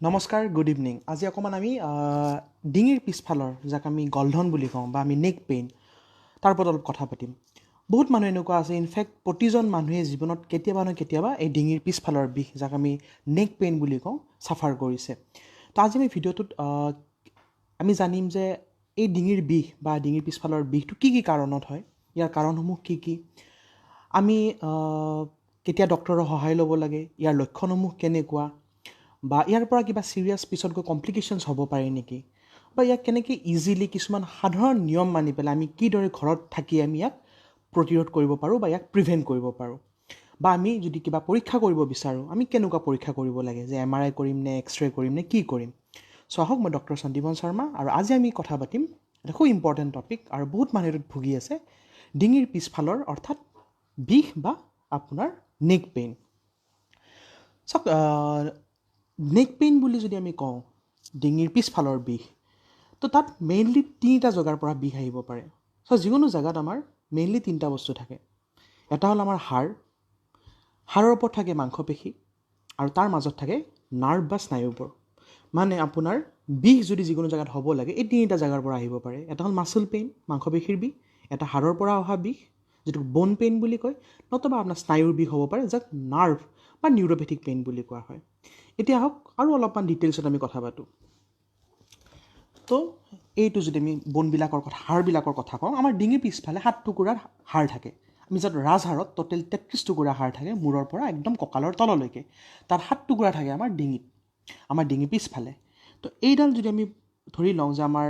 নমস্কাৰ, good evening. আজি অকণমান আমি ডিঙিৰ পিছফালৰ যাক আমি গলধন বুলি কওঁ বা আমি নেক পেইন তাৰ ওপৰত অলপ কথা পাতিম। বহুত মানুহ এনেকুৱা আছে, ইনফেক্ট প্ৰতিজন মানুহে জীৱনত কেতিয়াবা নহয় কেতিয়াবা এই ডিঙিৰ পিছফালৰ বিষ যাক আমি নেক পেইন বুলি কওঁ ছাফাৰ কৰিছে। তো আজি আমি ভিডিঅ'টোত আমি জানিম যে এই ডিঙিৰ বিষ বা ডিঙিৰ পিছফালৰ বিষটো কি কি কাৰণত হয়, ইয়াৰ কাৰণসমূহ কি কি, আমি কেতিয়া ডক্তৰৰ সহায় ল'ব লাগে, ইয়াৰ লক্ষণসমূহ কেনেকুৱা, বা ইয়াৰ পৰা কিবা ছিৰিয়াছ পিছত গৈ কমপ্লিকেশ্যনছ হ'ব পাৰে নেকি, বা ইয়াক কেনেকৈ ইজিলি কিছুমান সাধাৰণ নিয়ম মানি পেলাই আমি কিদৰে ঘৰত থাকি আমি ইয়াক প্ৰতিৰোধ কৰিব পাৰোঁ বা ইয়াক প্ৰিভেণ্ট কৰিব পাৰোঁ, বা আমি যদি কিবা পৰীক্ষা কৰিব বিচাৰোঁ আমি কেনেকুৱা পৰীক্ষা কৰিব লাগে, যে MRI কৰিম নে এক্সৰে কৰিম নে কি কৰিম। চ' আহক, মই ডক্টৰ সন্দীপন শৰ্মা, আৰু আজি আমি কথা পাতিম এটা খুব ইম্পৰ্টেণ্ট টপিক, আৰু বহুত মানুহ এইটোত ভুগি আছে, ডিঙিৰ পিছফালৰ অৰ্থাৎ বিষ বা আপোনাৰ নেক পেইন। চাওক, নেক পেইন বুলি যদি আমি কওঁ ডিঙিৰ পিছফালৰ বিষ, তো তাত মেইনলি তিনিটা জেগাৰ পৰা বিষ আহিব পাৰে। চ' যিকোনো জেগাত আমাৰ মেইনলি তিনিটা বস্তু থাকে। এটা হ'ল আমাৰ হাড়ৰ ওপৰত থাকে মাংসপেশী, আৰু তাৰ মাজত থাকে নাৰ্ভ বা স্নায়ুবোৰ। মানে আপোনাৰ বিষ যদি যিকোনো জেগাত হ'ব লাগে এই তিনিটা জেগাৰ পৰা আহিব পাৰে। এটা হ'ল মাচল পেইন, মাংসপেশীৰ বিষ, এটা হাড়ৰ পৰা অহা বিষ যিটো বন পেইন বুলি কয়, নতুবা আপোনাৰ স্নায়ুৰ বিষ হ'ব পাৰে যাক নাৰ্ভ বা নিউৰ'পেথিক পেইন বুলি কোৱা হয়। এতিয়া আহক আৰু অলপমান ডিটেইলছত আমি কথা পাতোঁ। তো এইটো যদি আমি বনবিলাকৰ কথা, হাড়বিলাকৰ কথা কওঁ, আমাৰ ডিঙিৰ পিছফালে 7 টুকুৰাৰ হাড় থাকে। আমি য'ত ৰাজহাড়ত টোটেল 33 টুকুৰা হাড় থাকে, মূৰৰ পৰা একদম কঁকালৰ তললৈকে। তাত 7 টুকুৰা থাকে আমাৰ ডিঙিত, আমাৰ ডিঙিৰ পিছফালে। তো এইডাল যদি আমি ধৰি লওঁ যে আমাৰ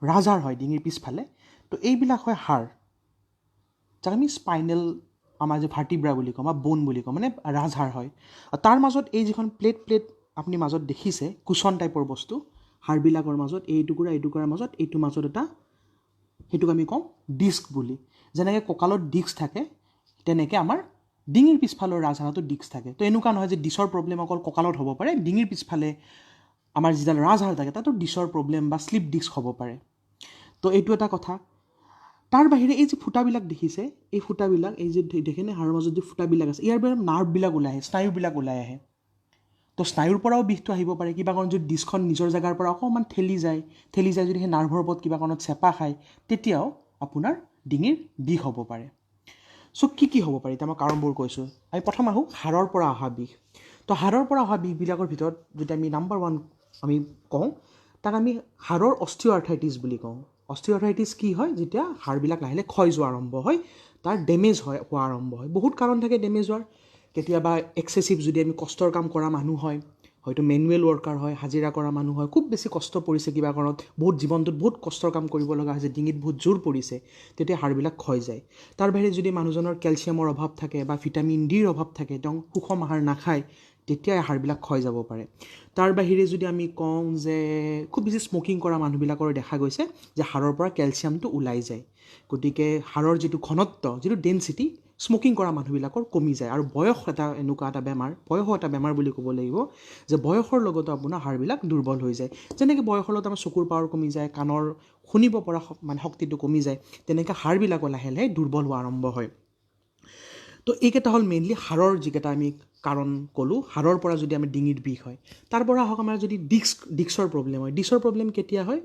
ৰাজহাড় হয় ডিঙিৰ পিছফালে, তো এইবিলাক হয় হাড় যাক আমি স্পাইনেল, আমাৰ যে ভাৰ্টিব্ৰা বুলি কওঁ বা বোন বুলি কওঁ, মানে ৰাজহাড় হয়। তাৰ মাজত এই যিখন প্লেট আপুনি মাজত দেখিছে, কুচন টাইপৰ বস্তু, হাড়বিলাকৰ মাজত এই টুকুৰাৰ মাজত, এইটোৰ মাজত এটা, সেইটোক আমি কওঁ ডিস্ক বুলি। যেনেকৈ কঁকালত ডিস্ক থাকে, তেনেকৈ আমাৰ ডিঙিৰ পিছফালৰ ৰাজহাড়তো ডিস্ক থাকে। তো এনেকুৱা নহয় যে ডিছৰ প্ৰব্লেম অকল কঁকালত হ'ব পাৰে, ডিঙিৰ পিছফালে আমাৰ যিডাল ৰাজহাড় থাকে তাতো ডিছৰ প্ৰব্লেম বা শ্লিপ ডিস্ক হ'ব পাৰে। তো এইটো এটা কথা। তাৰ বাহিৰে এই যে ফুটাবিলাক দেখিছে, এই ফুটাবিলাক, এই যে দেখেনে হাড়ৰ মাজত যে ফুটাবিলাক আছে, ইয়াৰ পৰা নাৰ্ভবিলাক ওলাই আহে, স্নায়ুবিলাক ওলাই আহে। তো স্নায়ুৰ পৰাও বিষটো আহিব পাৰে। কিবা কাৰণত যদি ডিস্কখন নিজৰ জেগাৰ পৰা অকণমান ঠেলি যায় যদি সেই নাৰ্ভৰ ওপৰত কিবা কাৰণত চেপা খায়, তেতিয়াও আপোনাৰ ডিঙিৰ বিষ হ'ব পাৰে। চ' কি হ'ব পাৰে, এতিয়া মই কাৰণবোৰ কৈছোঁ। আমি প্ৰথম আহোঁ হাড়ৰ পৰা অহা বিষ। তো হাড়ৰ পৰা অহা বিষবিলাকৰ ভিতৰত যদি আমি নাম্বাৰ 1 আমি কওঁ, তাক আমি হাড়ৰ অষ্টিঅ'আৰ্থ্ৰাইটিছ বুলি কওঁ। অষ্টিঅ'আৰ্থ্ৰাইটিছ কি হয়, যেতিয়া হাড়বিলাক লাহে লাহে ক্ষয় যোৱা আৰম্ভ হয়, তাৰ ডেমেজ হোৱা আৰম্ভ হয়। বহুত কাৰণ থাকে ডেমেজ হোৱাৰ। কেতিয়াবা এক্সেচিভ যদি আমি কষ্টৰ কাম কৰা মানুহ হয়, হয়তো মেনুৱেল ৱৰ্কাৰ হয়, হাজিৰা কৰা মানুহ হয়, খুব বেছি কষ্ট পৰিছে কিবা কাৰণত, বহুত জীৱনটোত বহুত কষ্টৰ কাম কৰিব লগা হৈছে, ডিঙিত বহুত জোৰ পৰিছে, তেতিয়া হাড়বিলাক ক্ষয় যায়। তাৰ বাহিৰে যদি মানুহজনৰ কেলছিয়ামৰ অভাৱ থাকে বা ভিটামিন ডিৰ অভাৱ থাকে, তেওঁ সুষম আহাৰ নাখায়, তেতিয়া হাড়বিলাক ক্ষয় যাব পাৰে। তাৰ বাহিৰে যদি আমি কওঁ যে খুব বেছি স্মকিং কৰা মানুহবিলাকৰ দেখা গৈছে যে হাড়ৰ পৰা কেলছিয়ামটো ওলাই যায়, গতিকে হাড়ৰ যিটো ঘনত্ব, যিটো ডেনচিটি, স্মকিং কৰা মানুহবিলাকৰ কমি যায়। আৰু বয়স এটা এনেকুৱা এটা বেমাৰ, বয়সো এটা বেমাৰ বুলি ক'ব লাগিব, যে বয়সৰ লগতো আপোনাৰ হাড়বিলাক দুৰ্বল হৈ যায়। যেনেকৈ বয়সৰ লগত আমাৰ চকুৰ পাৱাৰ কমি যায়, কাণৰ শুনিব পৰা মানে শক্তিটো কমি যায়, তেনেকৈ হাড়বিলাকো লাহে লাহে দুৰ্বল হোৱা আৰম্ভ হয়। তো এইকেইটা হ'ল মেইনলি হাড়ৰ যিকেইটা আমি কাৰণ ক'লোঁ, হাড়ৰ পৰা যদি আমাৰ ডিঙিৰ বিষ হয়। তাৰ পৰা আহক আমাৰ যদি ডিস্কৰ প্ৰব্লেম হয়। ডিস্কৰ প্ৰব্লেম কেতিয়া হয়?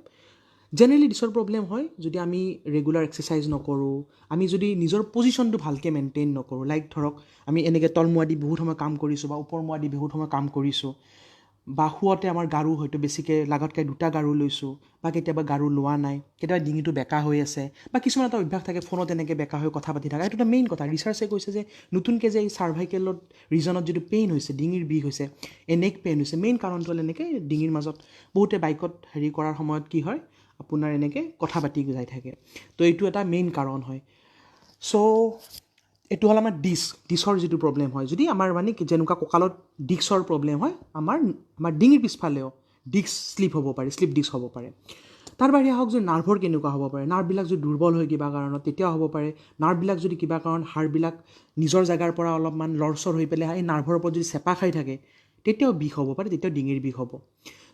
জেনেৰেলি ডিছৰ প্ৰব্লেম হয় যদি আমি ৰেগুলাৰ এক্সাৰচাইজ নকৰোঁ, আমি যদি নিজৰ পজিশ্যনটো ভালকৈ মেইনটেইন নকৰোঁ। লাইক ধৰক আমি এনেকৈ তলমুৱা দি বহুত সময় কাম কৰিছোঁ বা ওপৰমুৱা দি বহুত সময় কাম কৰিছোঁ, বা শুৱতে আমাৰ গাৰু হয়তো বেছিকৈ লাগাতকৈ 2টা গাৰু লৈছোঁ, বা কেতিয়াবা গাৰু লোৱা নাই, কেতিয়াবা ডিঙিটো বেকা হৈ আছে, বা কিছুমান এটা অভ্যাস থাকে ফোনত এনেকৈ বেকা হৈ কথা পাতি থকা। এইটো এটা মেইন কথা। ৰিচাৰ্চে কৈছে যে নতুনকৈ যে এই চাৰ্ভাইকেলত ৰিজনত যিটো পেইন হৈছে, ডিঙিৰ বিষ হৈছে, নেক পেইন হৈছে, মেইন কাৰণটো হ'ল এনেকৈ ডিঙিৰ মাজত বহুতে বাইকত কৰাৰ সময়ত কি হয়, আপোনাৰ এনেকৈ কথা পাতি যাই থাকে। তো এইটো এটা মেইন কাৰণ হয়। চ' এইটো হ'ল আমাৰ ডিছৰ যিটো প্ৰব্লেম হয়, যদি আমাৰ মানে যেনেকুৱা কঁকালত ডিস্কৰ প্ৰব্লেম হয়, আমাৰ ডিঙিৰ পিছফালেও ডিস্ক শ্লিপ হ'ব পাৰে, শ্লিপ ডিস্ক হ'ব পাৰে। তাৰ বাহিৰে আহক যে নাৰ্ভৰ কেনেকুৱা হ'ব পাৰে। নাৰ্ভবিলাক যদি দুৰ্বল হয় কিবা কাৰণত, তেতিয়াও হ'ব পাৰে। নাৰ্ভবিলাক যদি কিবা কাৰণ হাড়বিলাক নিজৰ জেগাৰ পৰা অলপমান লৰচৰ হৈ পেলাই এই নাৰ্ভৰ ওপৰত যদি চেপা খাই থাকে, তেতিয়াও বিষ হ'ব পাৰে, তেতিয়াও ডিঙিৰ বিষ হ'ব।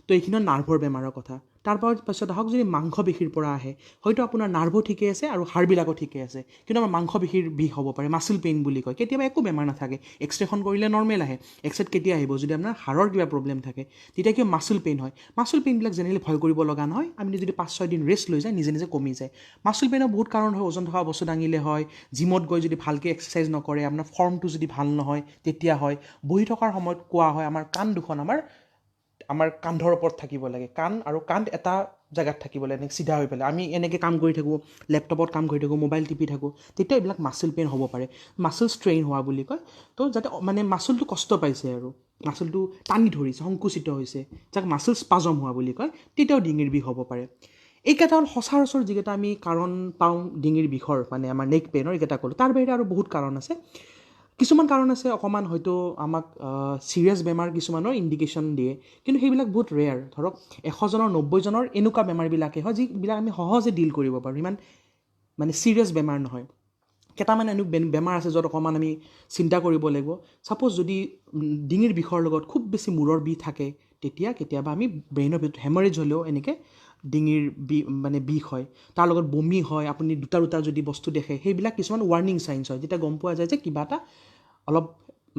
তো এইখিনি নাৰ্ভৰ বেমাৰৰ কথা। তাৰপাছত আহক যদি মাংসপেশীৰ পৰা আহে হয়তো আপোনাৰ নাৰ্ভো ঠিকে আছে আৰু হাড়বিলাকো ঠিকে আছে কিন্তু আমাৰ মাংসপেশীৰ বিষ হ'ব পাৰে মাচল পেইন বুলি কয় কেতিয়াবা একো বেমাৰ নাথাকে এক্সৰেখন কৰিলে নৰ্মেল আহে এক্সৰেত কেতিয়া আহিব যদি আপোনাৰ হাড়ৰ কিবা প্ৰব্লেম থাকে তেতিয়া কি মাচল পেইন হয় মাচল পেইনবিলাক জেনেৰেলি ভয় কৰিব লগা নহয় আমি যদি 5-6 দিন ৰেষ্ট লৈ যায় নিজে নিজে কমি যায় মাচল পেইনৰ বহুত কাৰণ হয় ওজন থকা বস্তু দাঙিলে হয় জিমত গৈ যদি ভালকৈ এক্সাৰচাইজ নকৰে আপোনাৰ ফৰ্মটো যদি ভাল নহয় তেতিয়া হয় বহি থকাৰ সময়ত কোৱা হয় আমাৰ কাণ দুখন আমাৰ কান্ধৰ ওপৰত থাকিব লাগে কাণ আৰু কান্ধ এটা জেগাত থাকিব লাগে এনেকৈ চিধা হৈ পেলাই আমি এনেকৈ কাম কৰি থাকোঁ লেপটপত কাম কৰি থাকোঁ মোবাইল টিপি থাকোঁ তেতিয়া এইবিলাক মাচল পেইন হ'ব পাৰে মাচল ষ্ট্ৰেইন হোৱা বুলি কয় তো যাতে মানে মাচলটো কষ্ট পাইছে আৰু মাচলটো টানি ধৰিছে সংকুচিত হৈছে যাক মাচল স্পাজম হোৱা বুলি কয় তেতিয়াও ডিঙিৰ বিষ হ'ব পাৰে এইকেইটা হ'ল সচৰাচৰ যিকেইটা আমি কাৰণ পাওঁ ডিঙিৰ বিষৰ মানে আমাৰ নেক পেইনৰ এইকেইটা ক'লোঁ তাৰ বাহিৰে আৰু বহুত কাৰণ আছে কিছুমান কাৰণ আছে অকণমান হয়তো আমাক ছিৰিয়াছ বেমাৰ কিছুমানৰ ইণ্ডিকেশ্যন দিয়ে কিন্তু সেইবিলাক বহুত ৰেয়াৰ ধৰক 100জনৰ 90জনৰ এনেকুৱা বেমাৰবিলাকে হয় যিবিলাক আমি সহজে ডিল কৰিব পাৰোঁ ইমান মানে ছিৰিয়াছ বেমাৰ নহয় কেইটামান এনেকুৱা বেমাৰ আছে য'ত অকণমান আমি চিন্তা কৰিব লাগিব ছাপ'জ যদি ডিঙিৰ বিষৰ লগত খুব বেছি মূৰৰ বিষ থাকে তেতিয়া কেতিয়াবা আমি ব্ৰেইনৰ ভিতৰত হেমাৰেজ হ'লেও এনেকৈ ডিঙিৰ মানে বিষ হয় তাৰ লগত বমি হয় আপুনি দুটা যদি বস্তু দেখে সেইবিলাক কিছুমান ৱাৰ্ণিং চাইন্স হয় যেতিয়া গম পোৱা যায় যে কিবা এটা অলপ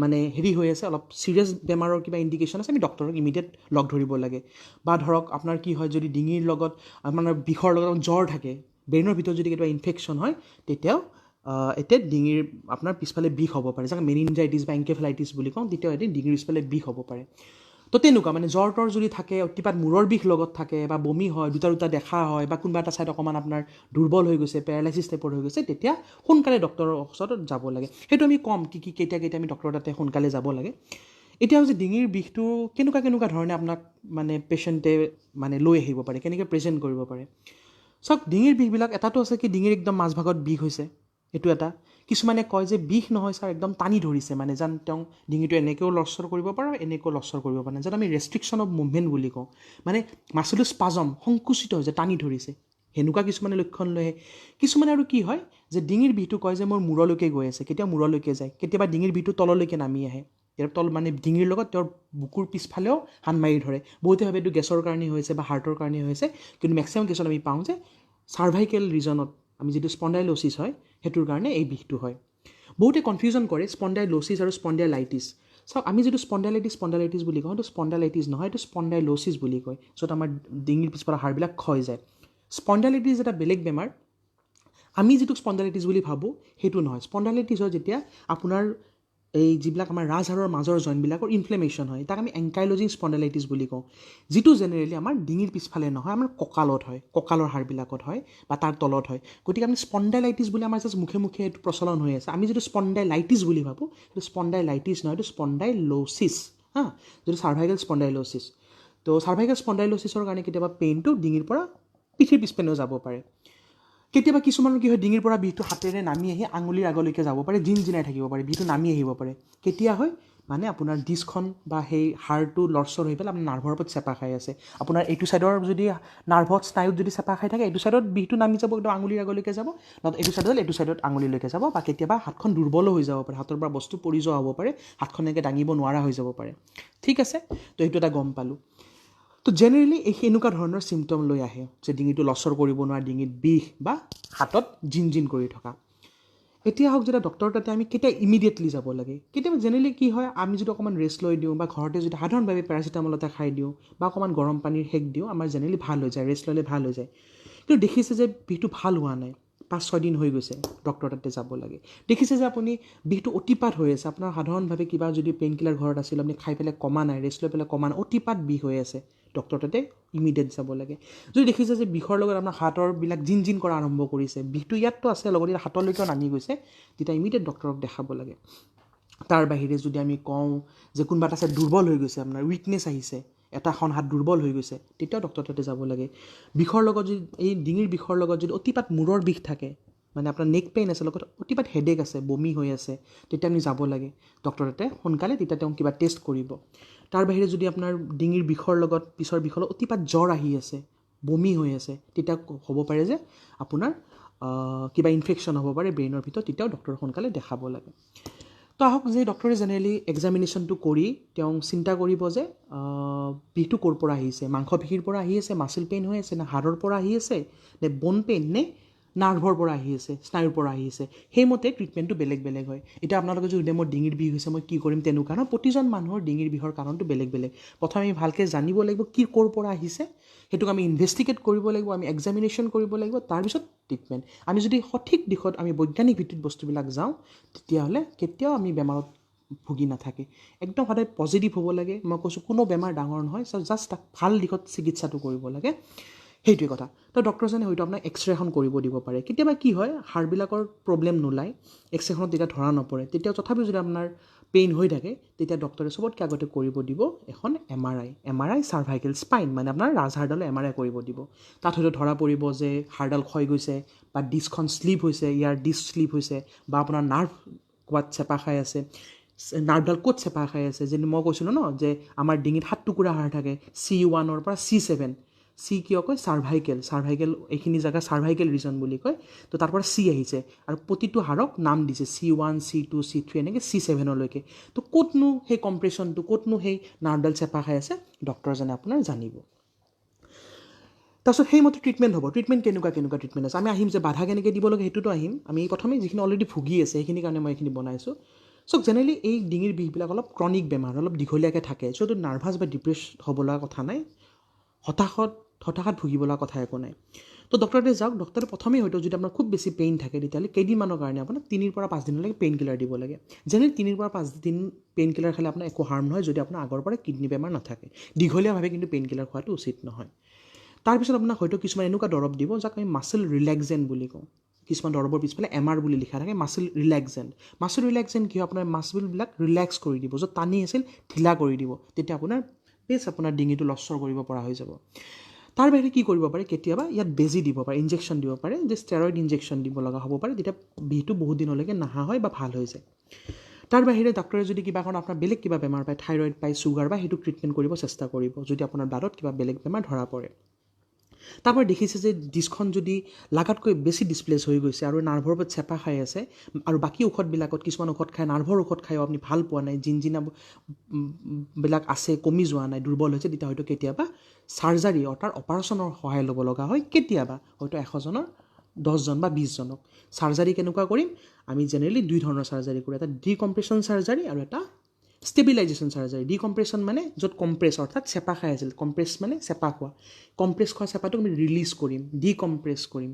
মানে হেৰি হৈ আছে অলপ ছিৰিয়াছ বেমাৰৰ কিবা ইণ্ডিকেশ্যন আছে আমি ডক্টৰক ইমিডিয়েট লগ ধৰিব লাগে বা ধৰক আপোনাৰ কি হয় যদি ডিঙিৰ লগত আপোনাৰ বিষৰ লগত জ্বৰ থাকে ব্ৰেইনৰ ভিতৰত যদি কিবা ইনফেকশ্যন হয় তেতিয়াও এতিয়া ডিঙিৰ আপোনাৰ পিছফালে বিষ হ'ব পাৰে যাক মেনিনজাইটিছ বা এনকেফেলাইটিছ বুলি কওঁ তেতিয়াও এদিন ডিঙিৰ পিছফালে বিষ হ'ব পাৰে তো তেনেকুৱা মানে জ্বৰ তৰ যদি থাকে অতিপাত মূৰৰ বিষ লগত থাকে বা বমি হয় দুটা দেখা হয় বা কোনোবা এটা ছাইড অকণমান আপোনাৰ দুৰ্বল হৈ গৈছে পেৰালাইচিছ টাইপৰ হৈ গৈছে তেতিয়া সোনকালে ডক্টৰৰ ওচৰত যাব লাগে সেইটো আমি ক'ম কেতিয়া আমি ডক্টৰৰ তাতে সোনকালে যাব লাগে এতিয়া হৈছে ডিঙিৰ বিষটো কেনেকুৱা ধৰণে আপোনাক মানে পেচেণ্টে মানে লৈ আহিব পাৰে কেনেকৈ প্ৰেজেণ্ট কৰিব পাৰে চাওক ডিঙিৰ বিষবিলাক এটাতো আছে কি ডিঙিৰ একদম মাজভাগত বিষ হৈছে এইটো এটা কিছুমানে কয় যে বিষ নহয় ছাৰ একদম টানি ধৰিছে মানে যেন তেওঁ ডিঙিটো এনেকৈও লৰচৰ কৰিব পাৰে এনেকৈও লৰচৰ কৰিব পাৰে যেন আমি ৰেষ্ট্ৰিকশ্যন অফ মুভমেণ্ট বুলি কওঁ মানে মাচলটো স্পাজম সংকুচিত হৈছে টানি ধৰিছে সেনেকুৱা কিছুমানে লক্ষণ লৈ আহে কিছুমানে আৰু কি হয় যে ডিঙিৰ বিষটো কয় যে মোৰ মূৰলৈকে গৈ আছে কেতিয়াও মূৰলৈকে যায় কেতিয়াবা ডিঙিৰ বিষটো তললৈকে নামি আহে ইয়াৰ তল মানে ডিঙিৰ লগত তেওঁৰ বুকুৰ পিছফালেও হান মাৰি ধৰে বহুতে ভাবে এইটো গেছৰ কাৰণে হৈছে বা হাৰ্টৰ কাৰণে হৈছে কিন্তু মেক্সিমাম কেছত আমি পাওঁ যে চাৰ্ভাইকেল ৰিজনত আমি যিটো স্পণ্ডাইল'চিছ হয় সেইটোৰ কাৰণে এই বিষটো হয় বহুতে কনফিউজন কৰে স্পণ্ডাইল'চিছ আৰু স্পণ্ডাইলাইটিছ চাওক আমি যিটো স্পণ্ডাইলাইটিছ বুলি কওঁ সেইটো স্পণ্ডাইলাইটিছ নহয় এইটো স্পণ্ডাইল'চিছ বুলি কয় য'ত আমাৰ ডিঙিৰ পিছফালৰ হাড়বিলাক ক্ষয় যায় স্পণ্ডাইলাইটিছ এটা বেলেগ বেমাৰ আমি যিটো স্পণ্ডাইলাইটিছ বুলি ভাবোঁ সেইটো নহয় স্পণ্ডাইলাইটিছ হয় যেতিয়া আপোনাৰ এই যিবিলাক আমাৰ ৰাজহাড়ৰ মাজৰ জইণ্টবিলাকৰ ইনফ্লেমেশ্যন হয় তাক আমি এংকাইলজিং স্পণ্ডাইলাইটিছ বুলি কওঁ যিটো জেনেৰেলি আমাৰ ডিঙিৰ পিছফালে নহয় আমাৰ কঁকালত হয় কঁকালৰ হাড়বিলাকত হয় বা তাৰ তলত হয় গতিকে আমি স্পণ্ডাইলাইটিছ বুলি আমাৰ জাষ্ট মুখে এইটো প্ৰচলন হৈ আছে আমি যিটো স্পণ্ডাইলাইটিছ বুলি ভাবোঁ সেইটো স্পণ্ডাইলাইটিছ নহয় এইটো স্পণ্ডাইল'চিছ যিটো চাৰ্ভাইকেল স্পণ্ডাইল'চিছ তো চাৰ্ভাইকেল স্পণ্ডাইল'চিছৰ কাৰণে কেতিয়াবা পেইনটো ডিঙিৰ পৰা পিঠিৰ পিছপিনেও যাব পাৰে কেতিয়াবা কিছুমানৰ কি হয় ডিঙিৰ পৰা বিষটো হাতেৰে নামি আহি আঙুলিৰ আগলৈকে যাব পাৰে জিনজিনাই থাকিব পাৰে বিষটো নামি আহিব পাৰে কেতিয়া হয় মানে আপোনাৰ ডিছখন বা সেই হাড়টো লৰচৰ হৈ পেলাই আপোনাৰ নাৰ্ভৰ ওপৰত চেপা খাই আছে আপোনাৰ এইটো ছাইডৰ যদি নাৰ্ভত স্নায়ুত যদি চেপা খাই থাকে এইটো ছাইডত বিষটো নামি যাব একদম আঙুলিৰ আগলৈকে যাব এইটো ছাইডত আঙুলিলৈকে যাব বা কেতিয়াবা হাতখন দুৰ্বলো হৈ যাব পাৰে হাতৰ পৰা বস্তু পৰি যোৱা হ'ব পাৰে হাতখন এনেকৈ দাঙিব নোৱাৰা হৈ যাব পাৰে ঠিক আছে তো এইটো এটা গম পালোঁ তো জেনেৰেলি এনেকুৱা ধৰণৰ চিমটম লৈ আহে যে ডিঙিটো লৰচৰ কৰিব নোৱাৰা ডিঙিত বিষ বা হাতত জিন কৰি থকা এতিয়া হওক যেতিয়া ডক্টৰৰ তাতে আমি কেতিয়া ইমিডিয়েটলি যাব লাগে কেতিয়াবা জেনেৰেলি কি হয় আমি যদি অকণমান ৰেষ্ট লৈ দিওঁ বা ঘৰতে যদি সাধাৰণভাৱে পেৰাচিটামল এটা খাই দিওঁ বা অকণমান গৰম পানীৰ সেক দিওঁ আমাৰ জেনেৰেলি ভাল হৈ যায় ৰেষ্ট ল'লে ভাল হৈ যায় কিন্তু দেখিছে যে বিষটো ভাল হোৱা নাই 5-6 দিন হৈ গৈছে ডক্টৰৰ তাতে যাব লাগে দেখিছে যে আপুনি বিষটো অতিপাত হৈ আছে আপোনাৰ সাধাৰণভাৱে কিবা যদি পেইন কিলাৰ ঘৰত আছিল আপুনি খাই পেলাই কমা নাই ৰেষ্ট লৈ পেলাই কমা নাই অতিপাত বিষ হৈ আছে ডক্টৰ তাতে ইমিডিয়েট যাব লাগে যদি দেখিছে যে বিষৰ লগত আপোনাৰ হাতৰবিলাক জিন কৰা আৰম্ভ কৰিছে বিষটো ইয়াততো আছে লগতে হাতলৈকেও নামি গৈছে তেতিয়া ইমিডিয়েট ডক্টৰক দেখাব লাগে তাৰ বাহিৰে যদি আমি কওঁ যে কোনোবা এটা চাইড দুৰ্বল হৈ গৈছে আপোনাৰ উইকনেছ আহিছে এটাখন হাত দুৰ্বল হৈ গৈছে তেতিয়াও ডক্টৰ তাতে যাব লাগে বিষৰ লগত যদি এই ডিঙিৰ বিষৰ লগত যদি অতিপাত মূৰৰ বিষ থাকে মানে আপোনাৰ নেক পেইন আছে লগত অতিপাত হেডেক আছে বমি হৈ আছে তেতিয়া আমি যাব লাগে ডক্টৰ তাতে সোনকালে তেতিয়া তেওঁ কিবা টেষ্ট কৰিব তাৰ বাহিৰে যদি আপোনাৰ ডিঙিৰ বিষৰ লগত পিছৰ বিষৰ লগত অতিপাত জ্বৰ আহি আছে বমি হৈ আছে তেতিয়া হ'ব পাৰে যে আপোনাৰ কিবা ইনফেকশ্যন হ'ব পাৰে ব্ৰেইনৰ ভিতৰত তেতিয়াও ডক্টৰক সোনকালে দেখাব লাগে তো আহক যে ডক্টৰে জেনেৰেলি এক্সামিনেশ্যনটো কৰি তেওঁ চিন্তা কৰিব যে বিষটো ক'ৰ পৰা আহিছে, মাংসপেশীৰ পৰা আহি আছে, মাচল পেইন হৈ আছে, নে হাড়ৰ পৰা আহি আছে, নে বন পেইন, নে নাৰ্ভৰ পৰা আহি আছে, স্নায়ুৰ পৰা আহি আছে, সেইমতে ট্ৰিটমেণ্টটো বেলেগ বেলেগ হয়। এতিয়া আপোনালোকে যদি মোৰ ডিঙিৰ বিষ হৈছে মই কি কৰিম তেনেকুৱা নহয়, প্ৰতিজন মানুহৰ ডিঙিৰ বিষৰ কাৰণটো বেলেগ বেলেগ। প্ৰথমে আমি ভালকৈ জানিব লাগিব কি ক'ৰ পৰা আহিছে, সেইটোক আমি ইনভেষ্টিগেট কৰিব লাগিব, আমি এক্সামিনেশ্যন কৰিব লাগিব, তাৰপিছত ট্ৰিটমেণ্ট। আমি যদি সঠিক দিশত আমি বৈজ্ঞানিক ভিত্তিত বস্তুবিলাক যাওঁ তেতিয়াহ'লে কেতিয়াও আমি বেমাৰত ভুগি নাথাকে। একদম সদায় পজিটিভ হ'ব লাগে। মই কৈছোঁ কোনো বেমাৰ ডাঙৰ নহয়, জাষ্ট তাক ভাল দিশত চিকিৎসাটো কৰিব লাগে, সেইটোৱে কথা। তো ডক্টৰজনে হয়তো আপোনাক এক্সৰে এখন কৰিব দিব পাৰে। কেতিয়াবা কি হয় হাড়বিলাকৰ প্ৰব্লেম নোলায়, এক্সৰেখনত তেতিয়া ধৰা নপৰে, তেতিয়া তথাপিও যদি আপোনাৰ পেইন হৈ থাকে তেতিয়া ডক্টৰে চবতকৈ আগতে কৰিব দিব এখন MRI চাৰ্ভাইকেল স্পাইন, মানে আপোনাৰ ৰাজহাড়ডালৰ MRI কৰিব দিব। তাত হয়তো ধৰা পৰিব যে হাড়ডাল ক্ষয় গৈছে, বা ডিস্কখন শ্লিপ হৈছে, ইয়াৰ ডিস্ক শ্লিপ হৈছে, বা আপোনাৰ নাৰ্ভ ক'ৰবাত চেপা খাই আছে, নাৰ্ভডাল ক'ত চেপা খাই আছে। যেনে মই কৈছিলোঁ ন যে আমাৰ ডিঙিত 7 টুকুৰা হাড় থাকে, C1 পৰা C7, চি কিয় কয় চাৰ্ভাইকেল এইখিনি জেগা চাৰ্ভাইকেল ৰিজন বুলি কয়। তো তাৰ পৰা চি আহিছে আৰু প্ৰতিটো হাড়ক নাম দিছে C1, C2, C3 এনেকৈ C7লৈকে। তো ক'তনো সেই কম্প্ৰেশ্যনটো, ক'তনো সেই নাৰ্ভডাল চেপা খাই আছে ডক্টৰজনে আপোনাৰ জানিব। তাৰপিছত সেইমতে ট্ৰিটমেণ্ট হ'ব। ট্ৰিটমেণ্ট কেনেকুৱা ট্ৰিটমেণ্ট আছে আমি আহিম, যে বাধা কেনেকৈ দিব লাগে সেইটোতো আহিম। আমি প্ৰথমে যিখিনি অলৰেডি ভুগি আছে সেইখিনিৰ কাৰণে মই এইখিনি বনাইছোঁ। চ' জেনেৰেলি এই ডিঙিৰ বিষবিলাক অলপ ক্ৰনিক বেমাৰ, অলপ দীঘলীয়াকৈ থাকে। চ' এইটো নাৰ্ভাছ বা ডিপ্ৰেছ হ'ব লগা কথা নাই, হতাশাত ভুগিব লগা কথা একো নাই। তো ডক্টৰতে যাওক, ডক্টৰে প্ৰথমেই হয়তো যদি আপোনাৰ খুব বেছি পেইন থাকে তেতিয়াহ'লে কেইদিনমানৰ কাৰণে আপোনাক 3 পৰা 5 দিনলৈকে পেইন কিলাৰ দিব লাগে। জেনেৰেলি 3 পৰা 5 দিন পেইন কিলাৰ খালে আপোনাৰ একো হাৰ্ম নহয়, যদি আপোনাৰ আগৰ পৰা কিডনী বেমাৰ নাথাকে। দীঘলীয়াভাৱে কিন্তু পেইন কিলাৰ খোৱাটো উচিত নহয়। তাৰপিছত আপোনাক হয়তো কিছুমান এনেকুৱা দৰৱ দিব যাক আমি মাচল ৰিলেক্সেণ্ট বুলি কওঁ। কিছুমান দৰৱৰ পিছফালে MR বুলি লিখা থাকে, মাচল ৰিলেক্সেণ্ট কি হয়, আপোনাৰ মাচলবিলাক ৰিলেক্স কৰি দিব, য'ত টানি আছিল ঢিলা কৰি দিব, তেতিয়া আপোনাৰ ডিঙিটো লৰচৰ কৰিব পৰা হৈ যাব। তাৰ বাহিৰে কি কৰিব পাৰে, কেতিয়াবা ইয়াত বেজী দিব পাৰে, ইনজেকশ্যন দিব পাৰে, যে ষ্টেৰইড ইনজেকশ্যন দিব লগা হ'ব পাৰে, তেতিয়া বিষটো বহুত দিনলৈকে নাহা হয় বা ভাল হৈ যায়। তাৰ বাহিৰে ডক্টৰে যদি কিবা কাৰণ আপোনাৰ বেলেগ কিবা বেমাৰ পায়, থাইৰইড পায়, চুগাৰ পায়, সেইটো ট্ৰিটমেণ্ট কৰিব চেষ্টা কৰিব যদি আপোনাৰ ব্লাডত কিবা বেলেগ বেমাৰ ধৰা পৰে। তাৰপৰা দেখিছে যে ডিস্কখন যদি লাগাতকৈ বেছি ডিছপ্লেচ হৈ গৈছে আৰু নাৰ্ভৰ ওপৰত চেপা খাই আছে, আৰু বাকী ঔষধবিলাকত কিছুমান ঔষধ খাই নাৰ্ভৰ ঔষধ খায়ো আপুনি ভাল পোৱা নাই, বিলাক আছে কমি যোৱা নাই, দুৰ্বল হৈছে, তেতিয়া হয়তো কেতিয়াবা চাৰ্জাৰী অৰ্থাৎ অপাৰেশ্যনৰ সহায় ল'ব লগা হয়। কেতিয়াবা হয়তো 100জনৰ 10জন বা 20জনক। চাৰ্জাৰী কেনেকুৱা কৰিম, আমি জেনেৰেলি 2 ধৰণৰ চাৰ্জাৰী কৰোঁ, এটা ডিকম্প্ৰেশ্যন চাৰ্জাৰী আৰু এটা ষ্টেবিলাইজেশ্যন চাৰ্জাৰী। ডিকম্প্ৰেশ্যন মানে য'ত কম্প্ৰেছ অৰ্থাৎ চেপা খাই আছিল, কম্প্ৰেছ মানে চেপা খোৱা, কম্প্ৰেছ খোৱা চেপাটোক আমি ৰিলিজ কৰিম, ডিকম্প্ৰেছ কৰিম,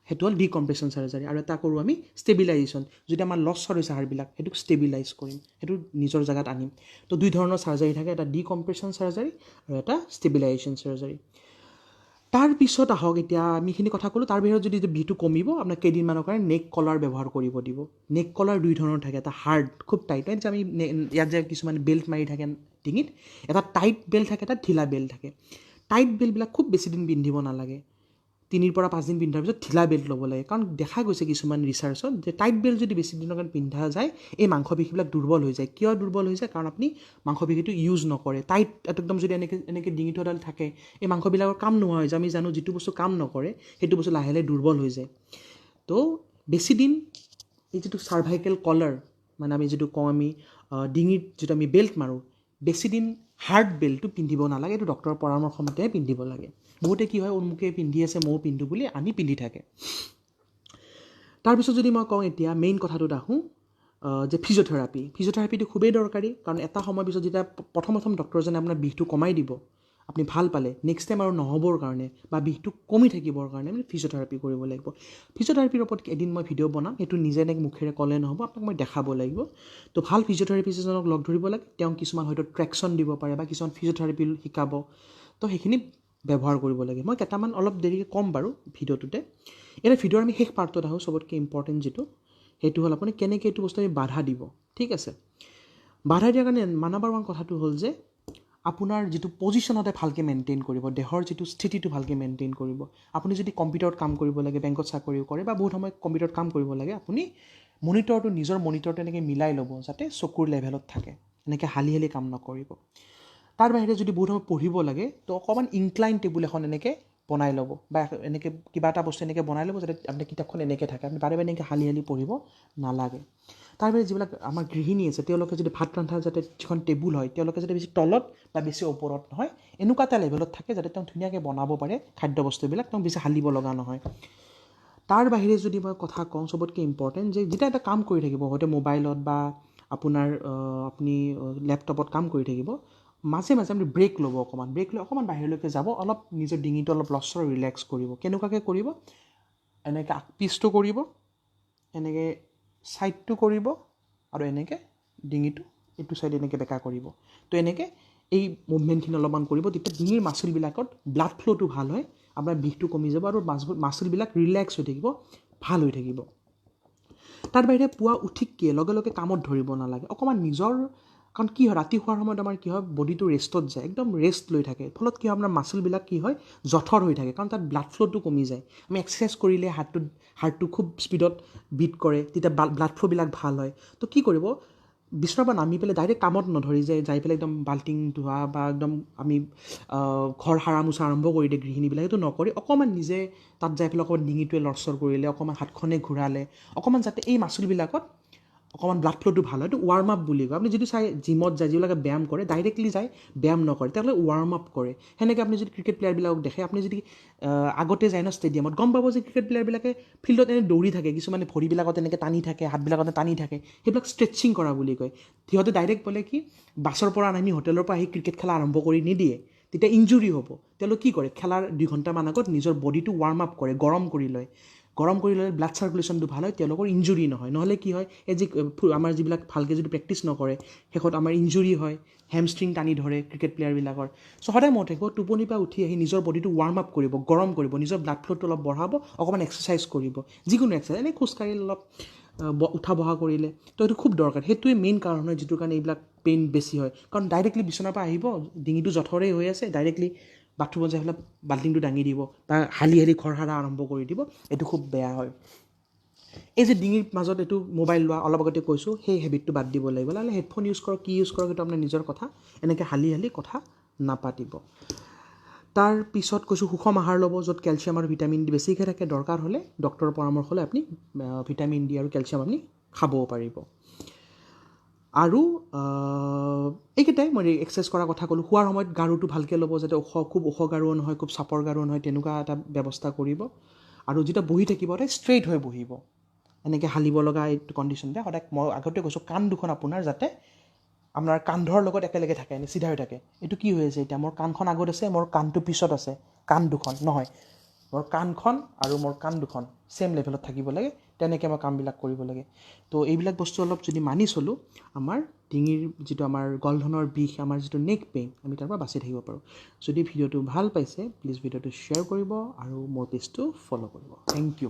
সেইটো হ'ল ডিকম্প্ৰেশ্যন চাৰ্জাৰী। আৰু এটা কৰোঁ আমি ষ্টেবিলাইজেশ্যন, যদি আমাৰ লৰচৰ হৈছে হাড়বিলাক সেইটোক ষ্টেবিলাইজ কৰিম, সেইটো নিজৰ জেগাত আনিম। তো 2 ধৰণৰ চাৰ্জাৰী থাকে, এটা ডিকম্প্ৰেশ্যন চাৰ্জাৰী আৰু এটা ষ্টেবিলাইজেশ্যন চাৰ্জাৰী। তাৰপিছত আহক, এতিয়া আমি এইখিনি কথা ক'লোঁ। তাৰ বাহিৰত যদি বিষটো কমিব আপোনাক কেইদিনমানৰ কাৰণে নেক কলাৰ ব্যৱহাৰ কৰিব দিব। নেক কলাৰ 2 ধৰণৰ থাকে, এটা হাৰ্ড খুব টাইট, যে আমি ইয়াত যে কিছুমান বেল্ট মাৰি থাকে ডিঙিত, এটা টাইট বেল্ট থাকে, এটা ঢিলা বেল্ট থাকে। টাইট বেল্টবিলাক খুব বেছি দিন পিন্ধিব নালাগে, 3 পৰা 5 দিন পিন্ধাৰ পিছত ঢিলা বেল্ট ল'ব লাগে। কাৰণ দেখা গৈছে কিছুমান ৰিচাৰ্চত যে টাইট বেল্ট যদি বেছি দিনৰ কাৰণে পিন্ধা যায় এই মাংসপেশীবিলাক দুৰ্বল হৈ যায়। কিয় দুৰ্বল হৈ যায়, কাৰণ আপুনি মাংসপেশীটো ইউজ নকৰে। টাইট একদম যদি এনেকৈ ডিঙিটো এডাল থাকে, এই মাংসবিলাকৰ কাম নোহোৱা হৈ যায়। আমি জানো যিটো বস্তু কাম নকৰে সেইটো বস্তু লাহে লাহে দুৰ্বল হৈ যায়। তো বেছি দিন এই যিটো চাৰ্ভাইকেল কলাৰ, মানে আমি যিটো কওঁ আমি ডিঙিত যিটো আমি বেল্ট মাৰোঁ, বেছি দিন হাৰ্ড বেল্টটো পিন্ধিব নালাগে, এইটো ডক্টৰৰ পৰামৰ্শ মতেহে পিন্ধিব লাগে। বহুতে কি হয়, অমুকে পিন্ধি আছে ময়ো পিন্ধো বুলি আনি পিন্ধি থাকে। তাৰপিছত যদি মই কওঁ এতিয়া মেইন কথাটোত আহোঁ, যে ফিজিঅ'থেৰাপিটো খুবেই দৰকাৰী। কাৰণ এটা সময়ৰ পিছত যেতিয়া প্ৰথম ডক্টৰজনে আপোনাৰ বিষটো কমাই দিব, আপুনি ভাল পালে, নেক্সট টাইম আৰু নহ'বৰ কাৰণে বা বিষটো কমি থাকিবৰ কাৰণে আমি ফিজিঅ'থেৰাপি কৰিব লাগিব। ফিজিঅ'থেৰাপিৰ ওপৰত এদিন মই ভিডিঅ' বনাম, সেইটো নিজে এনেকৈ মুখেৰে ক'লে নহ'ব, আপোনাক মই দেখাব লাগিব। তো ভাল ফিজিঅ'থেৰাপিষ্টজনক লগ ধৰিব লাগে, তেওঁ কিছুমান হয়তো ট্ৰেকশ্যন দিব পাৰে বা কিছুমান ফিজিঅ'থেৰাপি শিকাব, তো সেইখিনি ব্যৱহাৰ কৰিব লাগে। মই কেইটামান অলপ দেৰিকৈ ক'ম বাৰু ভিডিঅ'টোতে। এতিয়া ভিডিঅ'ৰ আমি শেষ পাৰ্টত আহোঁ, চবতকৈ ইম্পৰ্টেণ্ট যিটো, সেইটো হ'ল আপুনি কেনেকৈ এইটো বস্তু আমি বাধা দিব। ঠিক আছে, বাধা দিয়াৰ কাৰণে নাম্বাৰ 1 কথাটো হ'ল যে আপোনাৰ যিটো পজিশ্যনতে ভালকৈ মেইনটেইন কৰিব, দেহৰ যিটো স্থিতিটো ভালকৈ মেইনটেইন কৰিব। আপুনি যদি কম্পিউটাৰত কাম কৰিব লাগে, বেংকত চাকৰিও কৰে বা বহুত সময় কম্পিউটাৰত কাম কৰিব লাগে, আপুনি নিজৰ মনিটৰটো এনেকৈ মিলাই ল'ব যাতে চকুৰ লেভেলত থাকে, এনেকৈ হালি কাম নকৰিব। তাৰ বাহিৰে যদি বহুত সময় পঢ়িব লাগে, তো অকণমান ইনক্লাইন টেবুল এখন এনেকৈ বনাই ল'ব বা এনেকৈ কিবা এটা বস্তু এনেকৈ বনাই ল'ব যাতে আপোনাৰ কিতাপখন এনেকৈ থাকে, আপুনি বাৰে বাৰে এনেকৈ হালি হালি পঢ়িব নালাগে। তাৰ বাহিৰে যিবিলাক আমাৰ গৃহিণী আছে তেওঁলোকে যদি ভাত ৰন্ধা যাতে যিখন টেবুল হয় তেওঁলোকে যাতে বেছি তলত বা বেছি ওপৰত নহয়, এনেকুৱা এটা লেভেলত থাকে যাতে তেওঁ ধুনীয়াকৈ বনাব পাৰে খাদ্যবস্তুবিলাক, তেওঁ বেছি হালিব লগা নহয়। তাৰ বাহিৰে যদি মই কথা কওঁ চবতকৈ ইম্পৰ্টেণ্ট যে যেতিয়া এটা কাম কৰি থাকিব হয়তো মোবাইলত বা আপোনাৰ আপুনি লেপটপত কাম কৰি থাকিব, মাজে মাজে আপুনি ব্ৰেক ল'ব, ব্ৰেক লৈ অকণমান বাহিৰলৈকে যাব, অলপ নিজৰ ডিঙিটো অলপ লৰচৰ ৰিলেক্স কৰিব। কেনেকুৱাকৈ কৰিব? এনেকৈ পিচটো কৰিব, এনেকৈ ছাইডটো কৰিব আৰু এনেকৈ ডিঙিটো এইটো ছাইড এনেকৈ বেকা কৰিব। তো এনেকৈ এই মুভমেণ্টখিনি অলপমান কৰিব, তেতিয়া ডিঙিৰ মাচুলবিলাকত ব্লাড ফ্ল'টো ভাল হয়, আপোনাৰ বিষটো কমি যাব আৰু মাচুলবিলাক ৰিলেক্স হৈ থাকিব, ভাল হৈ থাকিব। তাৰ বাহিৰে পুৱা উঠিকিয়ে লগে লগে কামত ধৰিব নালাগে, অকণমান নিজৰ, কাৰণ কি হয় ৰাতি শোৱাৰ সময়ত আমাৰ কি হয় বডিটো ৰেষ্টত যায়, একদম ৰেষ্ট লৈ থাকে, ফলত কি হয় আপোনাৰ মাচুলবিলাক কি হয় জঠৰ হৈ থাকে, কাৰণ তাত ব্লাড ফ্ল'টো কমি যায়। আমি এক্সাৰচাইজ কৰিলে হাৰ্টটো খুব স্পীডত বিট কৰে, তেতিয়া ব্লাড ফ্ল'বিলাক ভাল হয়। তো কি কৰিব, বিচনাৰ পৰা নামি পেলাই ডাইৰেক্ট কামত নধৰি যে যাই পেলাই একদম বাল্টিং ধোৱা বা একদম আমি ঘৰ সাৰা মোচা আৰম্ভ কৰি দিয়ে গৃহিণীবিলাক, সেইটো নকৰি অকণমান নিজে তাত যাই পেলাই অকণমান ডিঙিটোৱে লৰচৰ কৰিলে, অকণমান হাতখনে ঘূৰালে, অকণমান যাতে এই মাচুলবিলাকত অকণমান ব্লাড ফ্ল'টো ভাল হয়, এইটো ৱাৰ্ম আপ বুলি কয়। আপুনি যদি চাই জিমত যায়, যিবিলাকে ব্যায়াম কৰে ডাইৰেক্টলি যায় ব্যায়াম নকৰে, তেওঁলোকে ৱাৰ্ম আপ কৰে। সেনেকৈ আপুনি যদি ক্ৰিকেট প্লেয়াৰবিলাকক দেখে, আপুনি যদি আগতে যায় ন ষ্টেডিয়ামত, গম পাব যে ক্ৰিকেট প্লেয়াৰবিলাকে ফিল্ডত এনে দৌৰি থাকে, কিছুমানে ভৰিবিলাকত এনেকৈ টানি থাকে, হাতবিলাকতে টানি থাকে, সেইবিলাক ষ্ট্ৰেচিং কৰা বুলি কয়। সিহঁতে ডাইৰেক্ট বোলে কি বাছৰ পৰা নামি হোটেলৰ পৰা আহি ক্ৰিকেট খেলা আৰম্ভ কৰি নিদিয়ে, তেতিয়া ইঞ্জুৰি হ'ব। তেওঁলোকে কি কৰে, খেলাৰ 2 ঘণ্টামান আগত নিজৰ বডিটো ৱাৰ্ম আপ কৰে, গৰম কৰি লয়, গৰম কৰি ল'লে ব্লাড চাৰ্কুলেশ্যনটো ভাল হয়, তেওঁলোকৰ ইঞ্জুৰি নহয়। নহ'লে কি হয়, এই যি আমাৰ যিবিলাক ভালকৈ যদি প্ৰেক্টিছ নকৰে শেষত আমাৰ ইঞ্জুৰি হয়, হেমষ্ট্ৰিং টানি ধৰে ক্ৰিকেট প্লেয়াৰবিলাকৰ। চ' সদায় মনত থাকিব, টোপনিৰ পৰা উঠি আহি নিজৰ বডিটো ৱাৰ্ম আপ কৰিব, গৰম কৰিব, নিজৰ ব্লাড ফ্ল'টো অলপ বঢ়াব, অকণমান এক্সাৰচাইজ কৰিব, যিকোনো এক্সাৰচাইজ, এনেই খোজকাঢ়িলে অলপ উঠা বহা কৰিলে, তো এইটো খুব দৰকাৰ। সেইটোৱে মেইন কাৰণ হয় যিটোৰ কাৰণে এইবিলাক পেইন বেছি হয়, কাৰণ ডাইৰেক্টলি বিচনাৰ পৰা আহিব, ডিঙিটো জঠৰেই হৈ আছে, ডাইৰেক্টলি বাথৰুমত যাই পেলাই বাল্টিংটো দাঙি দিব বা হালি হালি ঘৰ সাৰা আৰম্ভ কৰি দিব, এইটো খুব বেয়া হয়। এই যে ডিঙিৰ মাজত এইটো মোবাইল লোৱা অলপ আগতে কৈছোঁ, সেই হেবিটটো বাদ দিব লাগিব। নহ'লে হেডফোন ইউজ কৰক, কি ইউজ কৰক, সেইটো আপোনাৰ নিজৰ কথা, এনেকৈ হালি হালি কথা নাপাতিব। তাৰ পিছত কৈছোঁ সুষম আহাৰ ল'ব, য'ত কেলছিয়াম আৰু ভিটামিন ডি বেছিকৈ থাকে, দৰকাৰ হ'লে ডক্টৰৰ পৰামৰ্শ লৈ আপুনি ভিটামিন ডি আৰু কেলছিয়াম আপুনি খাবও পাৰিব। আৰু এইকেইটাই মই এক্সাৰচাইজ কৰাৰ কথা ক'লোঁ। শোৱাৰ সময়ত গাৰুটো ভালকৈ ল'ব, যাতে খুব ওখ গাৰুও নহয়, খুব চাপৰ গাৰুও নহয়, তেনেকুৱা এটা ব্যৱস্থা কৰিব। আৰু যেতিয়া বহি থাকিব সদায় ষ্ট্ৰেইট হৈ বহিব, এনেকৈ হালিব লগা এইটো কণ্ডিশ্যনতে সদায়, মই আগতে কৈছোঁ কাণ দুখন আপোনাৰ যাতে আপোনাৰ কান্ধৰ লগত একেলগে থাকে, চিধা হৈ থাকে। এইটো কি হৈ আছে এতিয়া, মোৰ কাণখন আগত আছে, মোৰ কাণটো পিছত আছে, কাণ দুখন নহয়, মোৰ কাণখন আৰু মোৰ কাণ দুখন ছেইম লেভেলত থাকিব লাগে, তেনেকৈ মই কামবিলাক কৰিব লাগে। তো এইবিলাক বস্তু অলপ যদি মানি চলোঁ, আমাৰ ডিঙিৰ যিটো আমাৰ গলধনৰ বিষ, আমাৰ যিটো নেক পেইন, আমি তাৰ পৰা বাচি থাকিব পাৰোঁ। যদি ভিডিঅ'টো ভাল পাইছে প্লিজ ভিডিঅ'টো শ্বেয়াৰ কৰিব আৰু মোৰ পেজটো ফ'ল' কৰিব। Thank U.